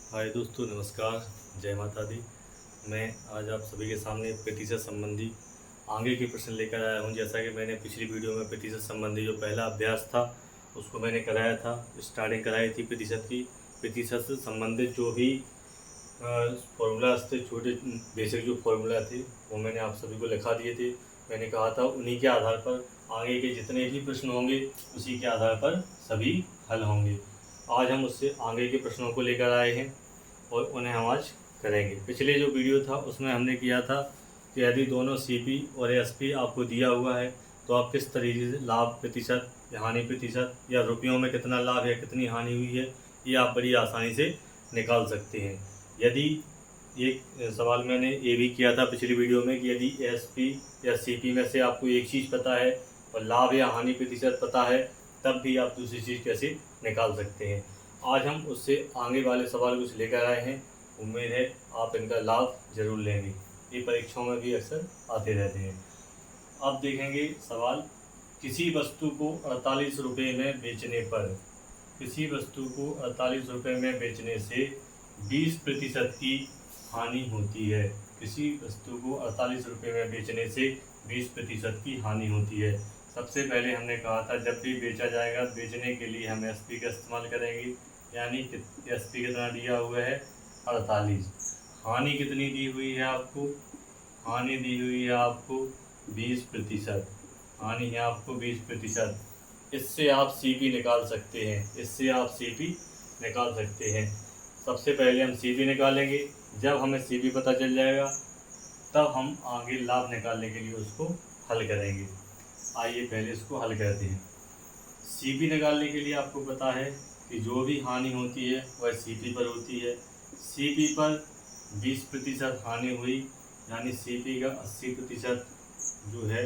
हाय दोस्तों, नमस्कार। जय माता दी। मैं आज आप सभी के सामने प्रतिशत संबंधी आगे के प्रश्न लेकर आया हूं। जैसा कि मैंने पिछली वीडियो में प्रतिशत संबंधी जो पहला अभ्यास था उसको मैंने कराया था, स्टार्टिंग कराई थी प्रतिशत की। प्रतिशत से संबंधित जो भी फॉर्मूलाज थे, छोटे बेसिक जो फॉर्मूला थे, वो मैंने आप सभी को लिखा दिए थे। मैंने कहा था उन्हीं के आधार पर आगे के जितने भी प्रश्न होंगे उसी के आधार पर सभी हल होंगे। आज हम उससे आगे के प्रश्नों को लेकर आए हैं और उन्हें हम आज करेंगे। पिछले जो वीडियो था उसमें हमने किया था कि यदि दोनों सीपी और एसपी आपको दिया हुआ है तो आप किस तरीके से लाभ प्रतिशत या हानि प्रतिशत या रुपयों में कितना लाभ या कितनी हानि हुई है, ये आप बड़ी आसानी से निकाल सकते हैं। यदि एक सवाल मैंने ये भी किया था पिछली वीडियो में कि यदि एसपी या सीपी में से आपको एक चीज़ पता है और लाभ या हानि प्रतिशत पता है, तब भी आप दूसरी चीज़ कैसे निकाल सकते हैं। आज हम उससे आगे वाले सवाल कुछ लेकर आए हैं। उम्मीद है आप इनका लाभ जरूर लेंगे। ये परीक्षाओं में भी अक्सर आते रहते हैं। अब देखेंगे सवाल। किसी वस्तु को 48 रुपये में बेचने पर, किसी वस्तु को 48 रुपये में बेचने से 20% की हानि होती है। किसी वस्तु को 48 रुपये में बेचने से 20% की हानि होती है। सबसे पहले हमने कहा था जब भी बेचा जाएगा बेचने के लिए हम एसपी का इस्तेमाल करेंगे, यानी एसपी कितना दिया हुआ है 48। हानि कितनी दी हुई है आपको, हानि दी हुई है आपको 20%। हानि है आपको 20%। इससे आप सीपी निकाल सकते हैं, इससे आप सीपी निकाल सकते हैं। सबसे पहले हम सीपी निकालेंगे। जब हमें सीपी पता चल जाएगा तब हम आगे लाभ निकालने के लिए उसको हल करेंगे। आइए पहले इसको हल करते हैं। सीपी निकालने के लिए आपको पता है कि जो भी हानि होती है वह सीपी पर होती है। सीपी पर 20% हानि हुई, यानी सीपी का 80% जो है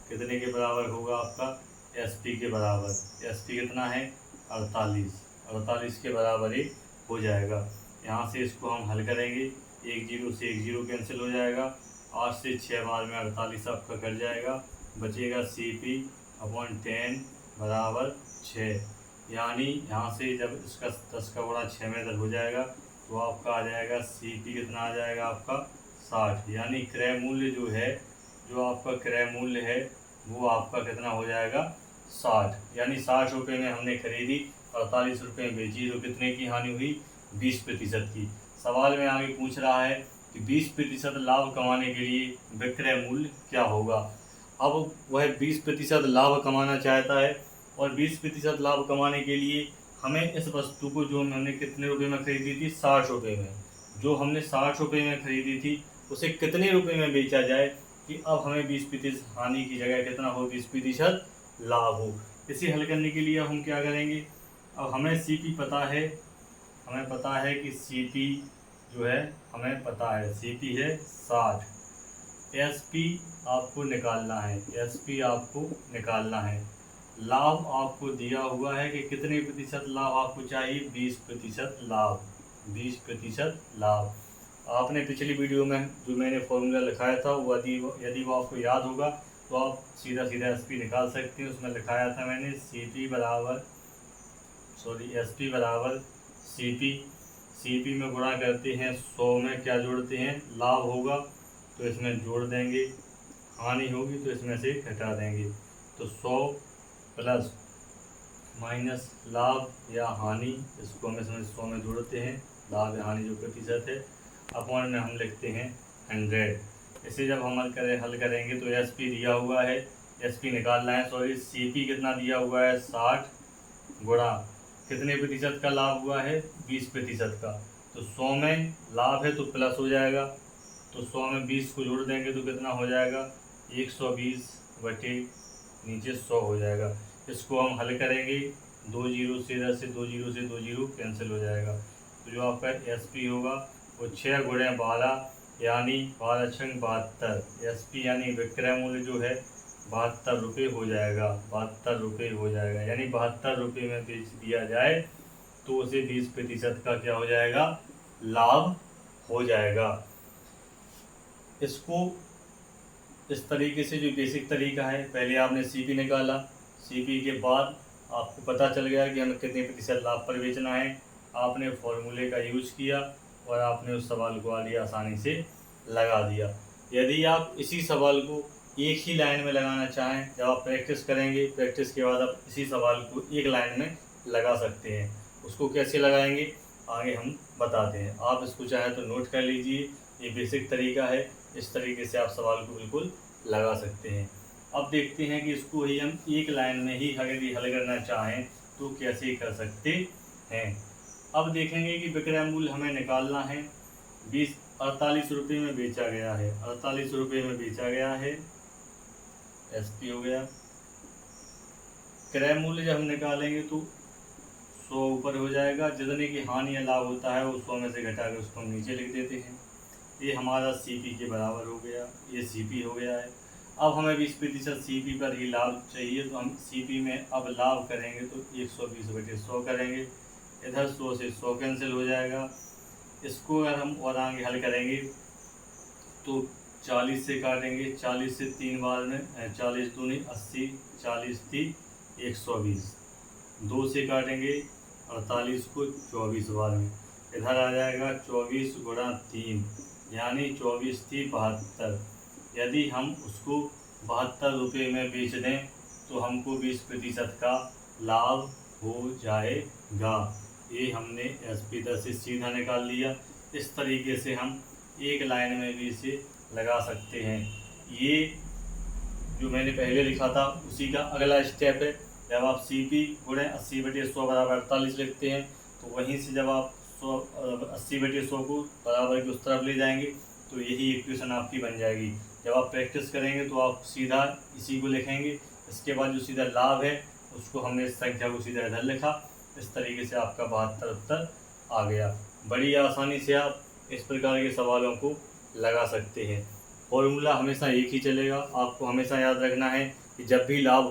कितने के बराबर होगा आपका, एसपी के बराबर। एसपी कितना है 48, 48 के बराबर ही हो जाएगा। यहाँ से इसको हम हल करेंगे। एक जीरो से एक जीरो कैंसिल हो जाएगा। 8 से 6 बार में 48 आपका कट जाएगा, बचेगा सीपी अपॉन 10 बराबर 6। यानी यहाँ से जब इसका 10 का गुणा 6 में 10 हो जाएगा तो आपका आ जाएगा सीपी कितना आ जाएगा आपका 60। यानी क्रय मूल्य जो है, जो आपका क्रय मूल्य है वो आपका कितना हो जाएगा 60। यानी 60 रुपये में हमने खरीदी, 48 रुपये में बेची, तो कितने की हानि हुई 20% की। सवाल में आगे पूछ रहा है कि 20% लाभ कमाने के लिए विक्रय मूल्य क्या होगा। अब वह 20% लाभ कमाना चाहता है और 20% लाभ कमाने के लिए हमें इस वस्तु को जो हमने कितने रुपए में खरीदी थी 60 रुपये में, जो हमने 60 रुपये में खरीदी थी उसे कितने रुपए में बेचा जाए कि अब हमें 20% हानि की जगह कितना हो 20% लाभ हो। इसे हल करने के लिए हम क्या करेंगे। अब हमें सीपी पता है, हमें पता है कि सीपी जो है हमें पता है सीपी है 60। एसपी आपको निकालना है, एसपी आपको निकालना है। लाभ आपको दिया हुआ है कि कितने प्रतिशत लाभ आपको चाहिए, 20% लाभ, 20% लाभ। आपने पिछली वीडियो में जो मैंने फॉर्मूला लिखाया था वो यदि वो आपको याद होगा तो आप सीधा सीधा एसपी निकाल सकते हैं। उसमें लिखाया था मैंने सीपी बराबर, सॉरी एसपी बराबर सीपी। सीपी में गुणा करते हैं 100 में क्या जोड़ते हैं, लाभ होगा तो इसमें जोड़ देंगे, हानि होगी तो इसमें से घटा देंगे। तो 100 प्लस माइनस लाभ या हानि, इसको हम इसमें 100 में जोड़ते हैं, लाभ या हानि जो प्रतिशत है, अपॉन में हम लिखते हैं 100। इसे जब हम हल करेंगे तो एस पी दिया हुआ है, एस पी निकालना है, सॉरी सी पी कितना दिया हुआ है 60 गुणा कितने प्रतिशत का लाभ हुआ है 20% का। तो 100 में लाभ है तो प्लस हो जाएगा, तो 100 में 20 को जोड़ देंगे तो कितना हो जाएगा 120 बटे नीचे 100 हो जाएगा। इसको हम हल करेंगे, 2 जीरो से इधर से 2 जीरो से 2 जीरो कैंसिल हो जाएगा। तो जो आपका एस पी होगा वो 6 गुणे 12 यानी 12 छंग 72। एस पी यानी विक्रय मूल्य जो है 72 रुपये हो जाएगा, 72 रुपये हो जाएगा। यानी 72 रुपये में बेच दिया जाए तो उसे 20% का क्या हो जाएगा, लाभ हो जाएगा। इसको इस तरीके से जो बेसिक तरीका है, पहले आपने सीपी निकाला, सीपी के बाद आपको पता चल गया कि हमें कितने प्रतिशत लाभ पर बेचना है, आपने फॉर्मूले का यूज किया और आपने उस सवाल को बड़ी आसानी से लगा दिया। यदि आप इसी सवाल को एक ही लाइन में लगाना चाहें, जब आप प्रैक्टिस करेंगे, प्रैक्टिस के बाद आप इसी सवाल को एक लाइन में लगा सकते हैं। उसको कैसे लगाएंगे आगे हम बताते हैं। आप इसको चाहे तो नोट कर लीजिए, ये बेसिक तरीका है। इस तरीके से आप सवाल को बिल्कुल लगा सकते हैं। अब देखते हैं कि इसको ही हम एक लाइन में ही हल करना चाहें तो कैसे कर सकते हैं। अब देखेंगे कि विक्रय मूल्य हमें निकालना है। 48 रुपये में बेचा गया है, 48 रुपये में बेचा गया है, एसपी हो गया। क्रय मूल्य जब हम निकालेंगे तो 100 ऊपर हो जाएगा, जितने की हानि या लाभ होता है वो 100 में से घटा कर उसको हम नीचे लिख देते हैं। ये हमारा सीपी के बराबर हो गया, ये सीपी हो गया है। अब हमें 20% सीपी पर ही लाभ चाहिए, तो हम सीपी में अब लाभ करेंगे तो 120/100 करेंगे। इधर 100 से 100 कैंसिल हो जाएगा। इसको अगर हम और आगे हल करेंगे तो 40 से काटेंगे, 40 से 3 बार में 40 दूनी 80, 40 थी 120। 2 से काटेंगे 48 को 24 बार में, इधर आ जाएगा 24 गुणा 3 यानी 24 थी 72। यदि हम उसको 72 रुपये में बेच दें तो हमको 20% का लाभ हो जाएगा। ये हमने एसपी दर से सीधा निकाल लिया। इस तरीके से हम एक लाइन में भी इसे लगा सकते हैं। ये जो मैंने पहले लिखा था उसी का अगला स्टेप है। जब आप सीपी गुणे 80/100 बराबर 48 लिखते हैं तो वहीं से जब आप 80/100 को बराबर की उस तरफ ले जाएंगे तो यही इक्वेशन आपकी बन जाएगी। जब आप प्रैक्टिस करेंगे तो आप सीधा इसी को लिखेंगे। इसके बाद जो सीधा लाभ है उसको हमने इस संख्या को सीधा इधर लिखा। इस तरीके से आपका 72 उत्तर आ गया। बड़ी आसानी से आप इस प्रकार के सवालों को लगा सकते हैं। फॉर्मूला हमेशा एक ही चलेगा। आपको हमेशा याद रखना है कि जब भी लाभ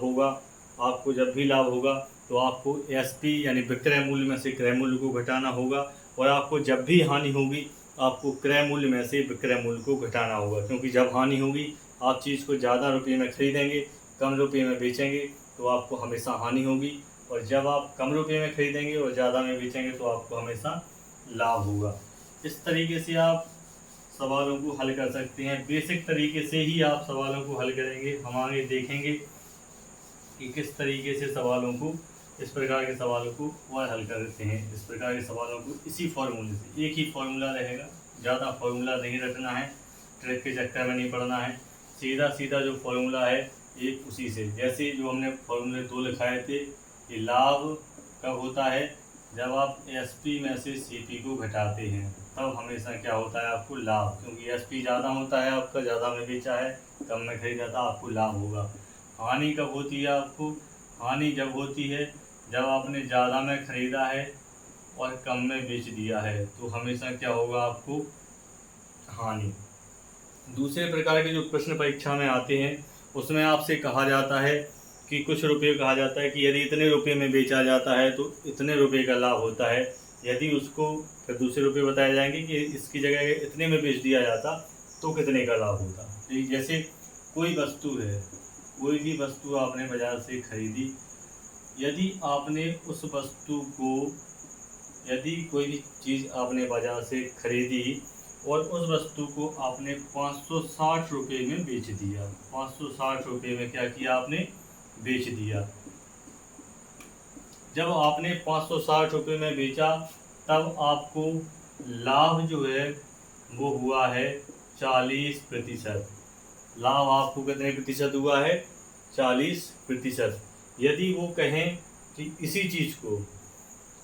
होगा तो आपको एसपी यानी विक्रय मूल्य में से क्रय मूल्य को घटाना होगा, और आपको जब भी हानि होगी आपको क्रय मूल्य में से विक्रय मूल्य को घटाना होगा। क्योंकि जब हानि होगी आप चीज़ को ज़्यादा रुपये में खरीदेंगे, कम रुपये में बेचेंगे तो आपको हमेशा हानि होगी, और जब आप कम रुपये में खरीदेंगे और ज़्यादा में बेचेंगे तो आपको हमेशा लाभ होगा। इस तरीके से आप सवालों को हल कर सकते हैं। बेसिक तरीके से ही आप सवालों को हल करेंगे। हम आगे देखेंगे कि किस तरीके से सवालों को, इस प्रकार के सवालों को और हल करते हैं। इस प्रकार के सवालों को इसी फॉर्मूले से, एक ही फॉर्मूला रहेगा, ज़्यादा फॉर्मूला नहीं रटना है, ट्रिक के चक्कर में नहीं पड़ना है। सीधा सीधा जो फॉर्मूला है एक उसी से, जैसे जो हमने फॉर्मूले 2 लिखाए थे कि लाभ कब होता है, जब आप एसपी में से सीपी को घटाते हैं तब हमेशा क्या होता है आपको लाभ। क्योंकि एसपी ज़्यादा होता है, आपका ज़्यादा में बेचा है, कम में खरीदा था, आपको लाभ होगा। हानि कब होती है आपको, हानि जब होती है जब आपने ज़्यादा में ख़रीदा है और कम में बेच दिया है, तो हमेशा क्या होगा आपको हानि। दूसरे प्रकार के जो प्रश्न परीक्षा में आते हैं उसमें आपसे कहा जाता है कि कुछ रुपये कहा जाता है कि यदि इतने रुपये में बेचा जाता है तो इतने रुपये का लाभ होता है। यदि उसको फिर दूसरे रुपये बताए जाएंगे कि इसकी जगह इतने में बेच दिया जाता तो कितने का लाभ होता। जैसे कोई वस्तु है, कोई भी वस्तु आपने बाज़ार से खरीदी, यदि आपने उस वस्तु को, यदि कोई भी चीज़ आपने बाज़ार से खरीदी और उस वस्तु को आपने 560 रुपये में बेच दिया, 560 रुपये में क्या किया आपने, बेच दिया। जब आपने 560 रुपये में बेचा तब आपको लाभ जो है वो हुआ है 40%। लाभ आपको कितने प्रतिशत हुआ है, 40%। यदि वो कहें कि इसी चीज़ को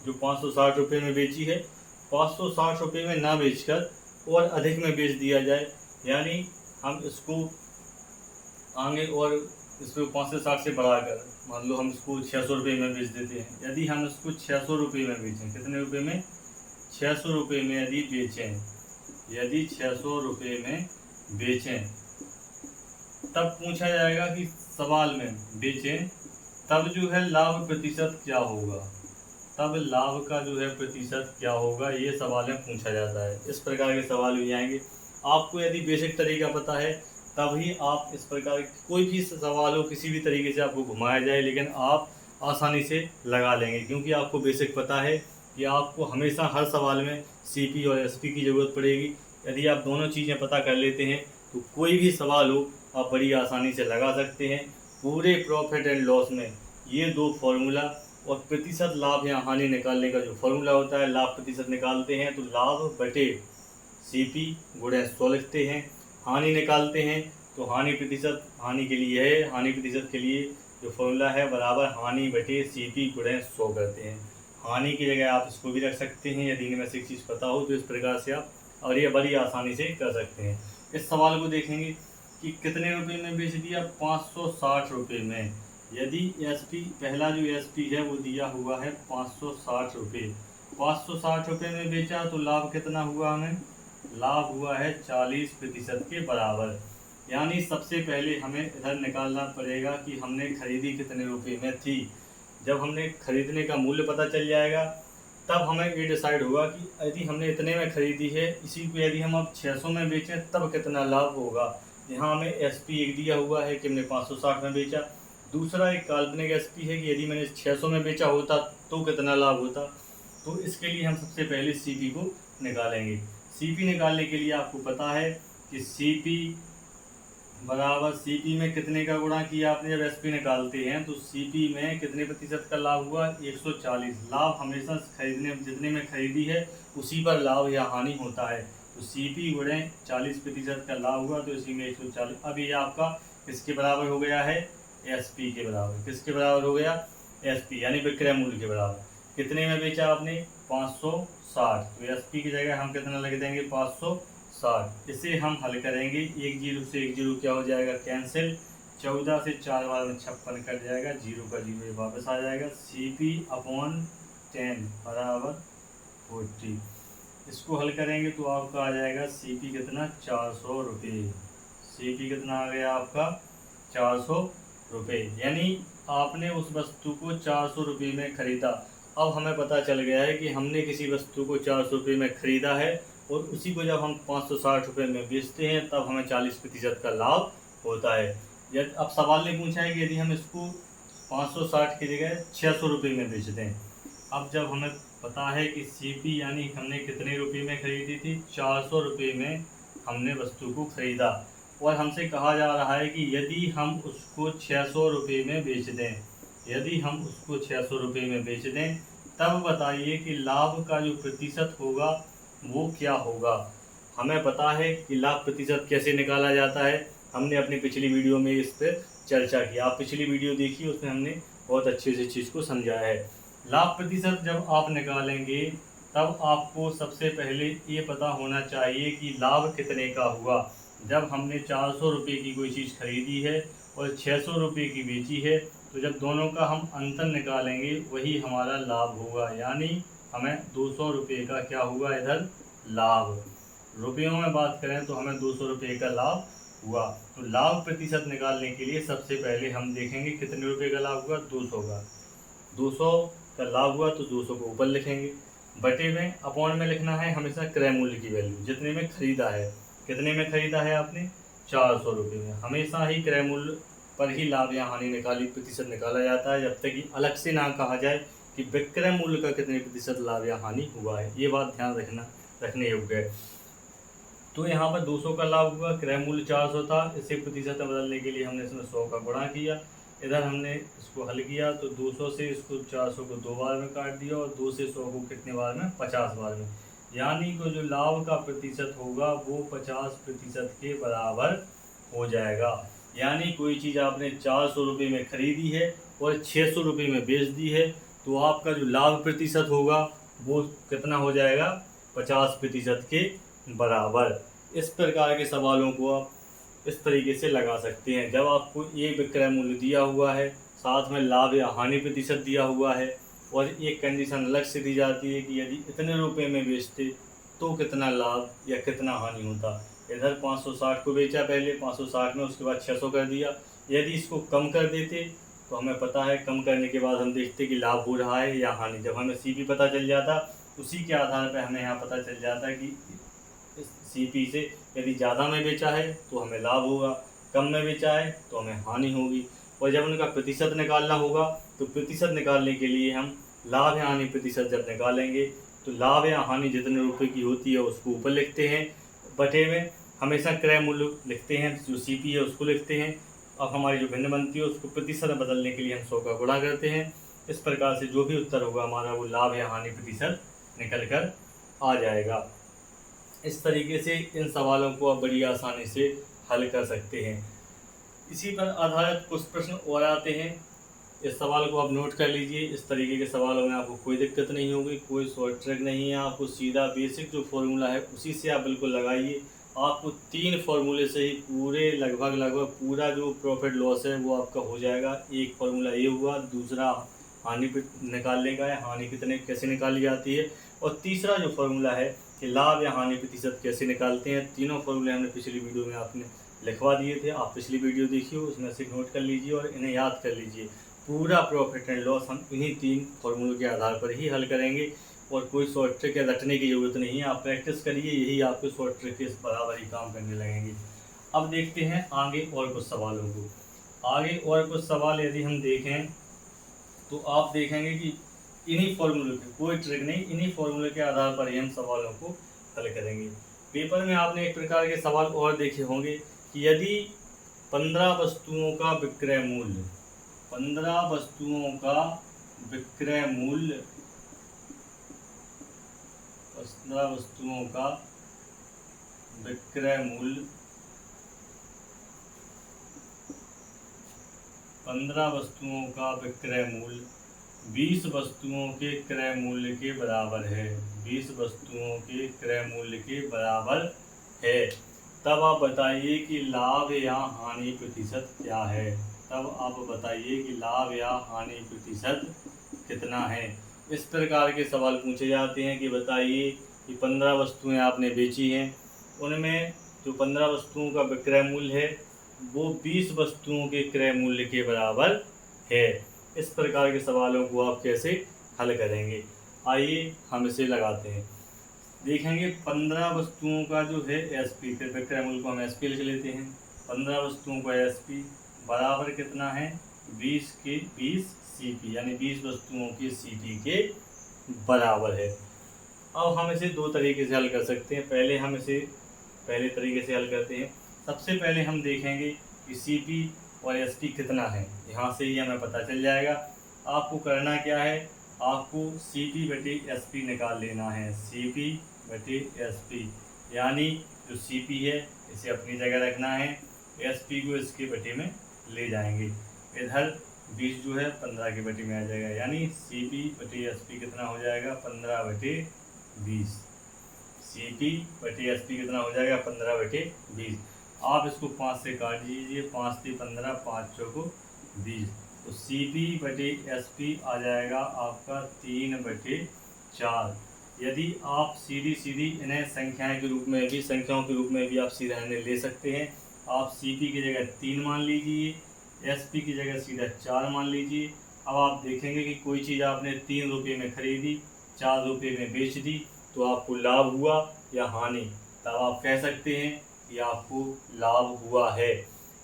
जो 560 रुपये में बेची है 560 रुपये में ना बेचकर और अधिक में बेच दिया जाए, यानी हम इसको आगे और इसको 560 से बढ़ाकर मान लो हम इसको 600 रुपये में बेच देते हैं। यदि हम इसको 600 रुपये में बेचें, कितने रुपये में, 600 रुपये में यदि बेचें, यदि 600 रुपये में बेचें, तब पूछा जाएगा कि सवाल में बेचें तब जो है लाभ प्रतिशत क्या होगा, तब लाभ का जो है प्रतिशत क्या होगा, ये सवाल में पूछा जाता है। इस प्रकार के सवाल भी आएंगे। आपको यदि बेसिक तरीका पता है तभी आप इस प्रकार कोई भी सवाल हो किसी भी तरीके से आपको घुमाया जाए लेकिन आप आसानी से लगा लेंगे, क्योंकि आपको बेसिक पता है कि आपको हमेशा हर सवाल में सीपी और एसपी की ज़रूरत पड़ेगी। यदि आप दोनों चीज़ें पता कर लेते हैं तो कोई भी सवाल हो आप बड़ी आसानी से लगा सकते हैं। पूरे प्रॉफिट एंड लॉस में ये दो फॉर्मूला और प्रतिशत लाभ या हानि निकालने का जो फॉर्मूला होता है, लाभ प्रतिशत निकालते हैं तो लाभ बटे सीपी गुणे 100 लिखते हैं। हानि निकालते हैं तो हानि प्रतिशत, हानि के लिए है, हानि प्रतिशत के लिए जो फॉर्मूला है बराबर हानि बटे सीपी गुणे 100 करते हैं। हानि की जगह आप इसको भी रख सकते हैं, यदि इनमें से एक चीज़ पता हो तो इस प्रकार से आप और ये बड़ी आसानी से कर सकते हैं। इस सवाल को देखेंगे कि कितने रुपए में बेच दिया, 560 रुपये में। यदि एसपी, पहला जो एसपी है वो दिया हुआ है 560 रुपये, 560 रुपये में बेचा तो लाभ कितना हुआ हमें, लाभ हुआ है 40% के बराबर। यानी सबसे पहले हमें इधर निकालना पड़ेगा कि हमने खरीदी कितने रुपये में थी। जब हमने खरीदने का मूल्य पता चल जाएगा तब हमें ये डिसाइड होगा कि यदि हमने इतने में खरीदी है, इसी को यदि हम अब 600 में बेचें तब कितना लाभ होगा। यहाँ हमें एसपी एक दिया हुआ है कि हमने 560 में बेचा, दूसरा एक काल्पनिक एसपी है कि यदि मैंने 600 में बेचा होता तो कितना लाभ होता। तो इसके लिए हम सबसे पहले सीपी को निकालेंगे। सीपी निकालने के लिए आपको पता है कि सीपी बराबर सीपी में कितने का गुणा किया आपने, जब एसपी निकालते हैं तो सीपी में कितने प्रतिशत का लाभ हुआ, 140। लाभ हमेशा खरीदने जितने में खरीदी है उसी पर लाभ या हानि होता है, तो सीपी गुणे 40% का लाभ हुआ तो इसी में 140। अब ये आपका किसके बराबर हो गया है, एसपी के बराबर। किसके बराबर हो गया, एसपी यानी विक्रय मूल्य के बराबर। कितने में बेचा आपने, 560, तो एसपी की जगह हम कितना लग देंगे, 560। इसे हम हल करेंगे, एक जीरो से एक जीरो क्या हो जाएगा, कैंसिल। 14 से 4 बार में 56 कट जाएगा, जीरो का जीरो वापस आ जाएगा। सीपी अपॉन 10 बराबर 40। इसको हल करेंगे तो आपका आ जाएगा सीपी कितना, 400 रुपये। सीपी कितना आ गया आपका, 400 रुपये। यानी आपने उस वस्तु को 400 रुपये में खरीदा। अब हमें पता चल गया है कि हमने किसी वस्तु को 400 रुपये में खरीदा है और उसी को जब हम 560 रुपये में बेचते हैं तब हमें 40% का लाभ होता है। यदि अब सवाल ने पूछा है कि यदि हम इसको 560 की जगह 600 रुपये में बेच दें। अब जब हमें पता है कि सीपी यानी हमने कितने रुपये में खरीदी थी, 400 रुपये में हमने वस्तु को खरीदा और हमसे कहा जा रहा है कि यदि हम उसको 600 रुपये में बेच दें, यदि हम उसको 600 रुपये में बेच दें तब बताइए कि लाभ का जो प्रतिशत होगा वो क्या होगा। हमें पता है कि लाभ प्रतिशत कैसे निकाला जाता है, हमने अपनी पिछली वीडियो में इस पर चर्चा की। आप पिछली वीडियो देखिए, उसमें हमने बहुत अच्छे से चीज़ को समझाया है। लाभ प्रतिशत जब आप निकालेंगे तब आपको सबसे पहले ये पता होना चाहिए कि लाभ कितने का हुआ। जब हमने 400 रुपये की कोई चीज़ खरीदी है और 600 रुपये की बेची है तो जब दोनों का हम अंतर निकालेंगे वही हमारा लाभ होगा। यानी हमें 200 रुपये का क्या हुआ इधर, लाभ। रुपयों में बात करें तो हमें 200 रुपये का लाभ हुआ। तो लाभ प्रतिशत निकालने के लिए सबसे पहले हम देखेंगे कितने रुपये का लाभ हुआ, 200 का। 200 का लाभ हुआ तो 200 को ऊपर लिखेंगे, बटे में अपॉन में लिखना है हमेशा क्रय मूल्य की वैल्यू, जितने में खरीदा है। कितने में खरीदा है आपने, 400 रुपये में। हमेशा ही क्रय मूल्य पर ही लाभ या हानि निकाली प्रतिशत निकाला जाता है, जब तक कि अलग से ना कहा जाए कि विक्रय मूल्य का कितने प्रतिशत लाभ या हानि हुआ है। ये बात ध्यान रखने योग्य है। तो यहाँ पर 200 का लाभ हुआ, क्रय मूल्य 400 था, इसे प्रतिशत में बदलने के लिए हमने इसमें 100 का गुणा किया। इधर हमने इसको हल किया तो 200 से इसको 400 को 2 बार में काट दिया और 2 से 100 को कितने बार में, 50 बार में। यानी कि जो लाभ का प्रतिशत होगा वो 50% के बराबर हो जाएगा। यानी कोई चीज़ आपने 400 रुपये में खरीदी है और 600 रुपये में बेच दी है तो आपका जो लाभ प्रतिशत होगा वो कितना हो जाएगा, 50% के बराबर। इस प्रकार के सवालों को आप इस तरीके से लगा सकते हैं। जब आपको ये विक्रय मूल्य दिया हुआ है, साथ में लाभ या हानि प्रतिशत दिया हुआ है और एक कंडीशन अलग से दी जाती है कि यदि इतने रुपए में बेचते तो कितना लाभ या कितना हानि होता। इधर 560 को बेचा पहले, 560 में, उसके बाद 600 कर दिया। यदि इसको कम कर देते तो हमें पता है कम करने के बाद हम देखते कि लाभ हो रहा है या हानि। जब हमें सीपी पता चल जाता उसी के आधार पर हमें यहाँ पता चल जाता कि सीपी से यदि ज़्यादा में बेचा है तो हमें लाभ होगा, कम में बेचा है तो हमें हानि होगी। और जब उनका प्रतिशत निकालना होगा तो प्रतिशत निकालने के लिए हम लाभ या हानि प्रतिशत जब निकालेंगे तो लाभ या हानि जितने रुपए की होती है उसको ऊपर लिखते हैं, बटे में हमेशा क्रय मूल्य लिखते हैं, जो सीपी है उसको लिखते हैं। अब हमारी जो भिन्न बनती है उसको प्रतिशत बदलने के लिए हम 100 का गुणा करते हैं। इस प्रकार से जो भी उत्तर होगा हमारा वो लाभ या हानि प्रतिशत निकल कर आ जाएगा। इस तरीके से इन सवालों को आप बड़ी आसानी से हल कर सकते हैं। इसी पर आधारित कुछ प्रश्न और आते हैं, इस सवाल को आप नोट कर लीजिए। इस तरीके के सवालों में आपको कोई दिक्कत नहीं होगी, कोई शॉर्ट ट्रिक नहीं है, आपको सीधा बेसिक जो फॉर्मूला है उसी से आप बिल्कुल लगाइए। आपको 3 फार्मूले से ही पूरे लगभग पूरा जो प्रॉफिट लॉस है वो आपका हो जाएगा। एक फार्मूला ये हुआ, दूसरा हानि निकालने का है, हानि कितने कैसे निकाली जाती है, और तीसरा जो फार्मूला है कि लाभ या हानि प्रतिशत कैसे निकालते हैं। तीनों फार्मूले हमने पिछली वीडियो में आपने लिखवा दिए थे, आप पिछली वीडियो देखिए, उसमें से नोट कर लीजिए और इन्हें याद कर लीजिए। पूरा प्रॉफिट एंड लॉस हम इन्हीं 3 फार्मूलों के आधार पर ही हल करेंगे और कोई शॉर्ट ट्रिक या रटने की ज़रूरत नहीं है। आप प्रैक्टिस करिए, यही आपके शॉर्ट ट्रिक के बराबर ही काम करने लगेंगे। अब देखते हैं आगे और कुछ सवालों को। आगे और कुछ सवाल यदि हम देखें तो आप देखेंगे कि इन्हीं फॉर्मूलों के, कोई ट्रिक नहीं, इन्हीं फॉर्मूले के आधार पर ही हम सवालों को हल करेंगे। पेपर में आपने एक प्रकार के सवाल और देखे होंगे कि यदि 15 वस्तुओं का विक्रय मूल्य 15 वस्तुओं का विक्रय मूल्य 15 वस्तुओं का विक्रय मूल्य 15 वस्तुओं का विक्रय मूल्य 20 वस्तुओं के क्रय मूल्य के बराबर है, 20 वस्तुओं के क्रय मूल्य के बराबर है, तब आप बताइए कि लाभ या हानि प्रतिशत क्या है। तब आप बताइए कि लाभ या हानि प्रतिशत कितना है। इस प्रकार के सवाल पूछे जाते हैं कि बताइए कि 15 वस्तुएं आपने बेची हैं, उनमें जो 15 वस्तुओं का विक्रय मूल्य है वो 20 वस्तुओं के क्रय मूल्य के बराबर है। इस प्रकार के सवालों को आप कैसे हल करेंगे, आइए हम इसे लगाते हैं। देखेंगे 15 वस्तुओं का जो है एसपी, विक्रय मूल्य को हम एसपी लिख लेते हैं। 15 वस्तुओं का एसपी बराबर कितना है, 20 के 20 सीपी, यानी 20 वस्तुओं के सीपी के बराबर है। अब हम इसे 2 तरीके से हल कर सकते हैं। पहले तरीके से हल करते हैं। सबसे पहले हम देखेंगे कि सीपी और एसपी कितना है, यहाँ से ही हमें पता चल जाएगा। आपको करना क्या है, आपको सीपी बटे एसपी निकाल लेना है, सीपी बटे एसपी, यानी जो सीपी है इसे अपनी जगह रखना है, एसपी को इसके बटे में ले जाएंगे। इधर 20 जो है 15 के बटे में आ जाएगा, यानी सीपी बटे एसपी कितना हो जाएगा, 15 बटे 20। सीपी बटे एसपी कितना हो जाएगा, 15 बटे 20। आप इसको 5 से काट दीजिए, 5 से 15, 5 चौको 20, तो सीपी बटे एसपी आ जाएगा आपका 3 बटे 4। यदि आप सीधी इन्हें संख्याओं के रूप में भी आप सीधा इन्हें ले सकते हैं। आप सीपी की जगह 3 मान लीजिए, एसपी की जगह सीधा 4 मान लीजिए। अब आप देखेंगे कि कोई चीज़ आपने 3 रुपये में खरीदी, 4 रुपये में बेच दी, तो आपको लाभ हुआ या हानि, तब आप कह सकते हैं कि आपको लाभ हुआ है।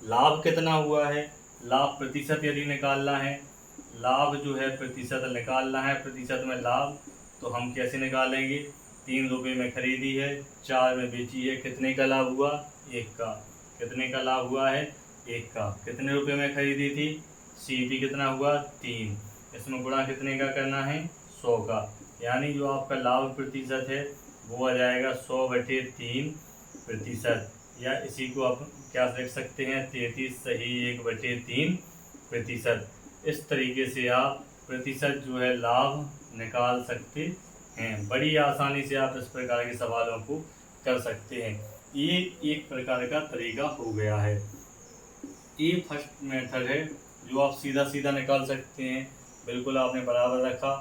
लाभ कितना हुआ है, लाभ प्रतिशत यदि निकालना है, लाभ जो है प्रतिशत निकालना है, प्रतिशत में लाभ, तो हम कैसे निकालेंगे, 3 रुपये में खरीदी है, 4 में बेची है, कितने का लाभ हुआ, 1 का। कितने का लाभ हुआ है, 1 का। कितने रुपये में खरीदी थी, सीपी कितना हुआ, 3, इसमें गुणा कितने का करना है, 100 का, यानी जो आपका लाभ प्रतिशत है वो आ जाएगा 100 बटे 3 प्रतिशत, या इसी को आप क्या लिख सकते हैं, 33 सही 1 बटे 3 प्रतिशत। इस तरीके से आप प्रतिशत जो है लाभ निकाल सकते हैं। बड़ी आसानी से आप इस प्रकार के सवालों को कर सकते हैं। ये एक प्रकार का तरीका हो गया है। ये फर्स्ट मेथड है जो आप सीधा निकाल सकते हैं। बिल्कुल आपने बराबर रखा,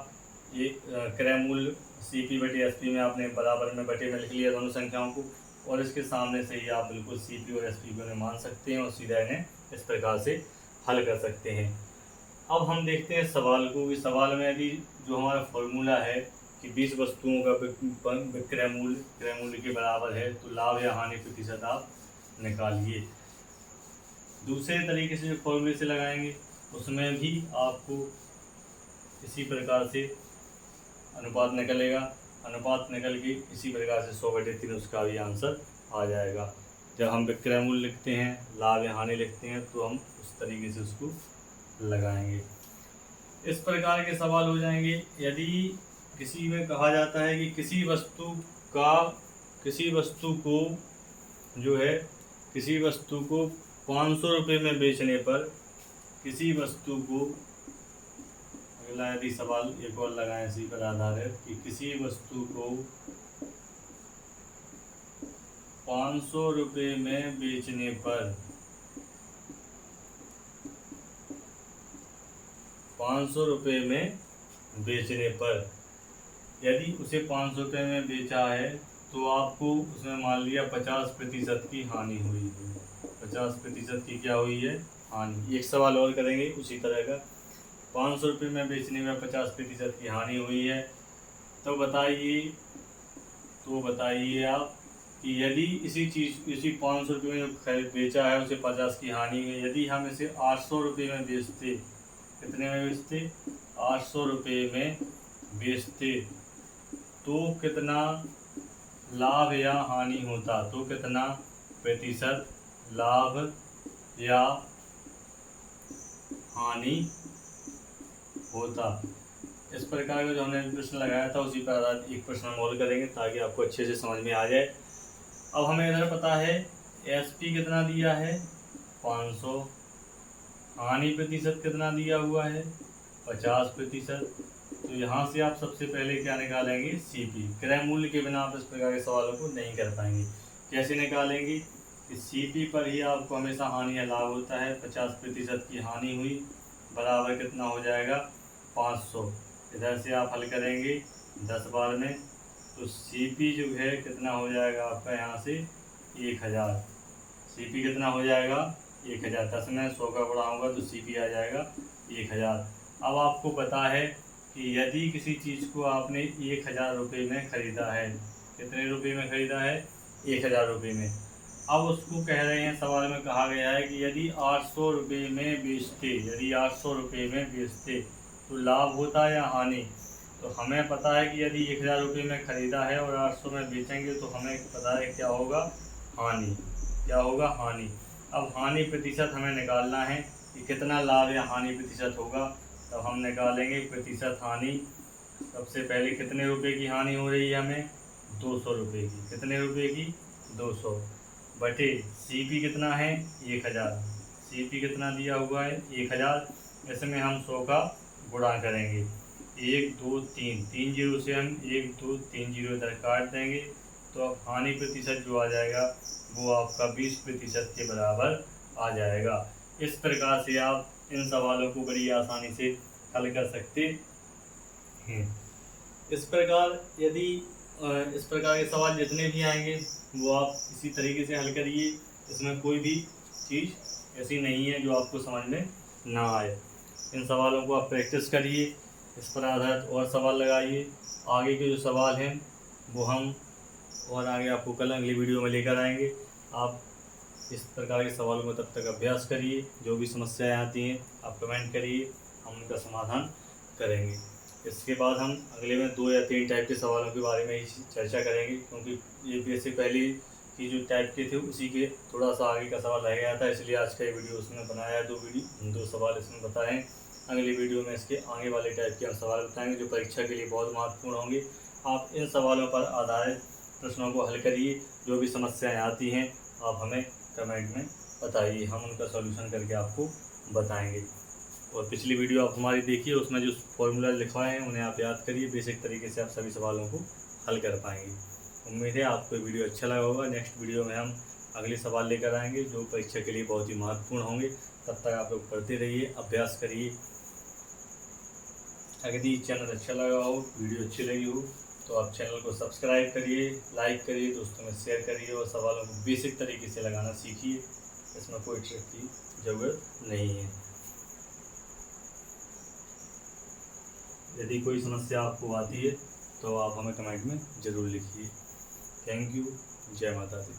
ये क्रय मूल्य सीपी बटे एसपी में आपने बराबर में बटे में लिख लिया दोनों संख्याओं को, और इसके सामने से ही आप बिल्कुल सीपी और एसपी को मान सकते हैं और सीधा इन्हें इस प्रकार से हल कर सकते हैं। अब हम देखते हैं सवाल को। इस सवाल में यदि जो हमारा फॉर्मूला है कि 20 वस्तुओं का क्रय मूल्य के बराबर है, तो लाभ या हानि प्रतिशत आप निकालिए। दूसरे तरीके से जो फॉर्मूले से लगाएंगे उसमें भी आपको इसी प्रकार से अनुपात निकलेगा, अनुपात निकल के इसी प्रकार से 100/3 उसका भी आंसर आ जाएगा। जब हम विक्रय मूल्य लिखते हैं, लाभ या हानि लिखते हैं, तो हम उस तरीके से उसको लगाएंगे। इस प्रकार के सवाल हो जाएंगे। यदि किसी में कहा जाता है कि किसी वस्तु को 500 रुपये में बेचने पर, किसी वस्तु को, अगला यदि सवाल एक और लगाएं इसी पर आधारित कि किसी वस्तु को 500 रुपये में बेचने पर, 500 रुपये में बेचने पर यदि उसे 500 रुपये में बेचा है तो आपको उसमें मान लिया 50% की हानि हुई है। 50% की क्या हुई है? हानि। एक सवाल और करेंगे उसी तरह का। 500 रुपये में बेचने में 50% की हानि हुई है, तो बताइए आप कि यदि इसी 500 रुपये में जो बेचा है उसे 50 की हानि है, यदि हम इसे 800 रुपये में बेचते, कितने में बेचते? 800 रुपये में बेचते, तो कितना लाभ या हानि होता? तो कितना प्रतिशत लाभ या हानि होता? इस प्रकार का जो हमने प्रश्न लगाया था उसी पर आधारित एक प्रश्न हम और करेंगे ताकि आपको अच्छे से समझ में आ जाए। अब हमें इधर पता है एसपी कितना दिया है? 500। हानि प्रतिशत कितना दिया हुआ है? 50%। तो यहाँ से आप सबसे पहले क्या निकालेंगे? सीपी। क्रय मूल्य के बिना आप इस प्रकार के सवालों को नहीं कर पाएंगे। कैसे निकालेंगे? कि सीपी पर ही आपको हमेशा हानि या लाभ होता है। 50% की हानि हुई बराबर कितना हो जाएगा? 500। इधर से आप हल करेंगे 10 बार में, तो सीपी जो है कितना हो जाएगा आपका यहाँ से? 1000। सीपी कितना हो जाएगा? 1000। 10 में 100 का बढ़ाऊँगा तो सीपी आ जाएगा 1000। अब आपको पता है कि यदि किसी चीज़ को आपने 1000 रुपये में ख़रीदा है, कितने रुपये में ख़रीदा है? 1000 रुपये में। अब उसको कह रहे हैं, सवाल में कहा गया है कि यदि 800 रुपये में बेचते, यदि 800 रुपये में बेचते तो लाभ होता या हानि? तो हमें पता है कि यदि 1000 रुपये में ख़रीदा है और 800 में बेचेंगे तो हमें पता है क्या होगा? हानि। क्या होगा? हानि। अब हानि प्रतिशत हमें निकालना है कि कितना लाभ या हानि प्रतिशत होगा। तब हम निकालेंगे प्रतिशत हानि। सबसे पहले कितने रुपए की हानि हो रही है हमें? 200 रुपये की। कितने रुपये की? 200 बटे सीपी कितना है? 1000। सीपी कितना दिया हुआ है? 1000। इसमें हम 100 का गुणा करेंगे। 1 2 3, 3 जीरो से हम 1 2 3 जीरो इधर काट देंगे, तो अब हानि प्रतिशत जो आ जाएगा वो आपका 20% के बराबर आ जाएगा। इस प्रकार से आप इन सवालों को बड़ी आसानी से हल कर सकते हैं। इस प्रकार के सवाल जितने भी आएंगे वो आप इसी तरीके से हल करिए। इसमें कोई भी चीज़ ऐसी नहीं है जो आपको समझ में ना आए। इन सवालों को आप प्रैक्टिस करिए, इस पर आधारित और सवाल लगाइए। आगे के जो सवाल हैं वो हम और आगे आपको कल अगली वीडियो में लेकर आएंगे। आप इस प्रकार के सवालों में तब तक अभ्यास करिए। जो भी समस्याएं आती हैं आप कमेंट करिए, हम उनका समाधान करेंगे। इसके बाद हम अगले में 2 या 3 टाइप के सवालों के बारे में ही चर्चा करेंगे, क्योंकि ये वैसे पहले की जो टाइप के थे उसी के थोड़ा सा आगे का सवाल रह गया था, इसलिए आज का ये वीडियो उसमें बनाया है। 2 सवाल इसमें बताएँ। अगली वीडियो में इसके आगे वाले टाइप के हम सवाल बताएँगे जो परीक्षा के लिए बहुत महत्वपूर्ण होंगे। आप इन सवालों पर आधारित प्रश्नों को हल करिए। जो भी समस्याएँ आती हैं आप हमें कमेंट में बताइए, हम उनका सॉल्यूशन करके आपको बताएंगे। और पिछली वीडियो आप हमारी देखिए, उसमें जो फॉर्मूला लिखवाए हैं उन्हें आप याद करिए। बेसिक तरीके से आप सभी सवालों को हल कर पाएंगे। उम्मीद है आपको वीडियो अच्छा लगा होगा। नेक्स्ट वीडियो में हम अगले सवाल लेकर आएंगे जो परीक्षा के लिए बहुत ही महत्वपूर्ण होंगे। तब तक आप लोग पढ़ते रहिए, अभ्यास करिए। यदि चैनल अच्छा लगा हो, वीडियो अच्छी लगी हो, तो आप चैनल को सब्सक्राइब करिए, लाइक करिए, दोस्तों में शेयर करिए और सवालों को बेसिक तरीके से लगाना सीखिए। इसमें कोई ट्रिक की ज़रूरत नहीं है। यदि कोई समस्या आपको आती है तो आप हमें कमेंट में ज़रूर लिखिए। Thank you. जय माता दी।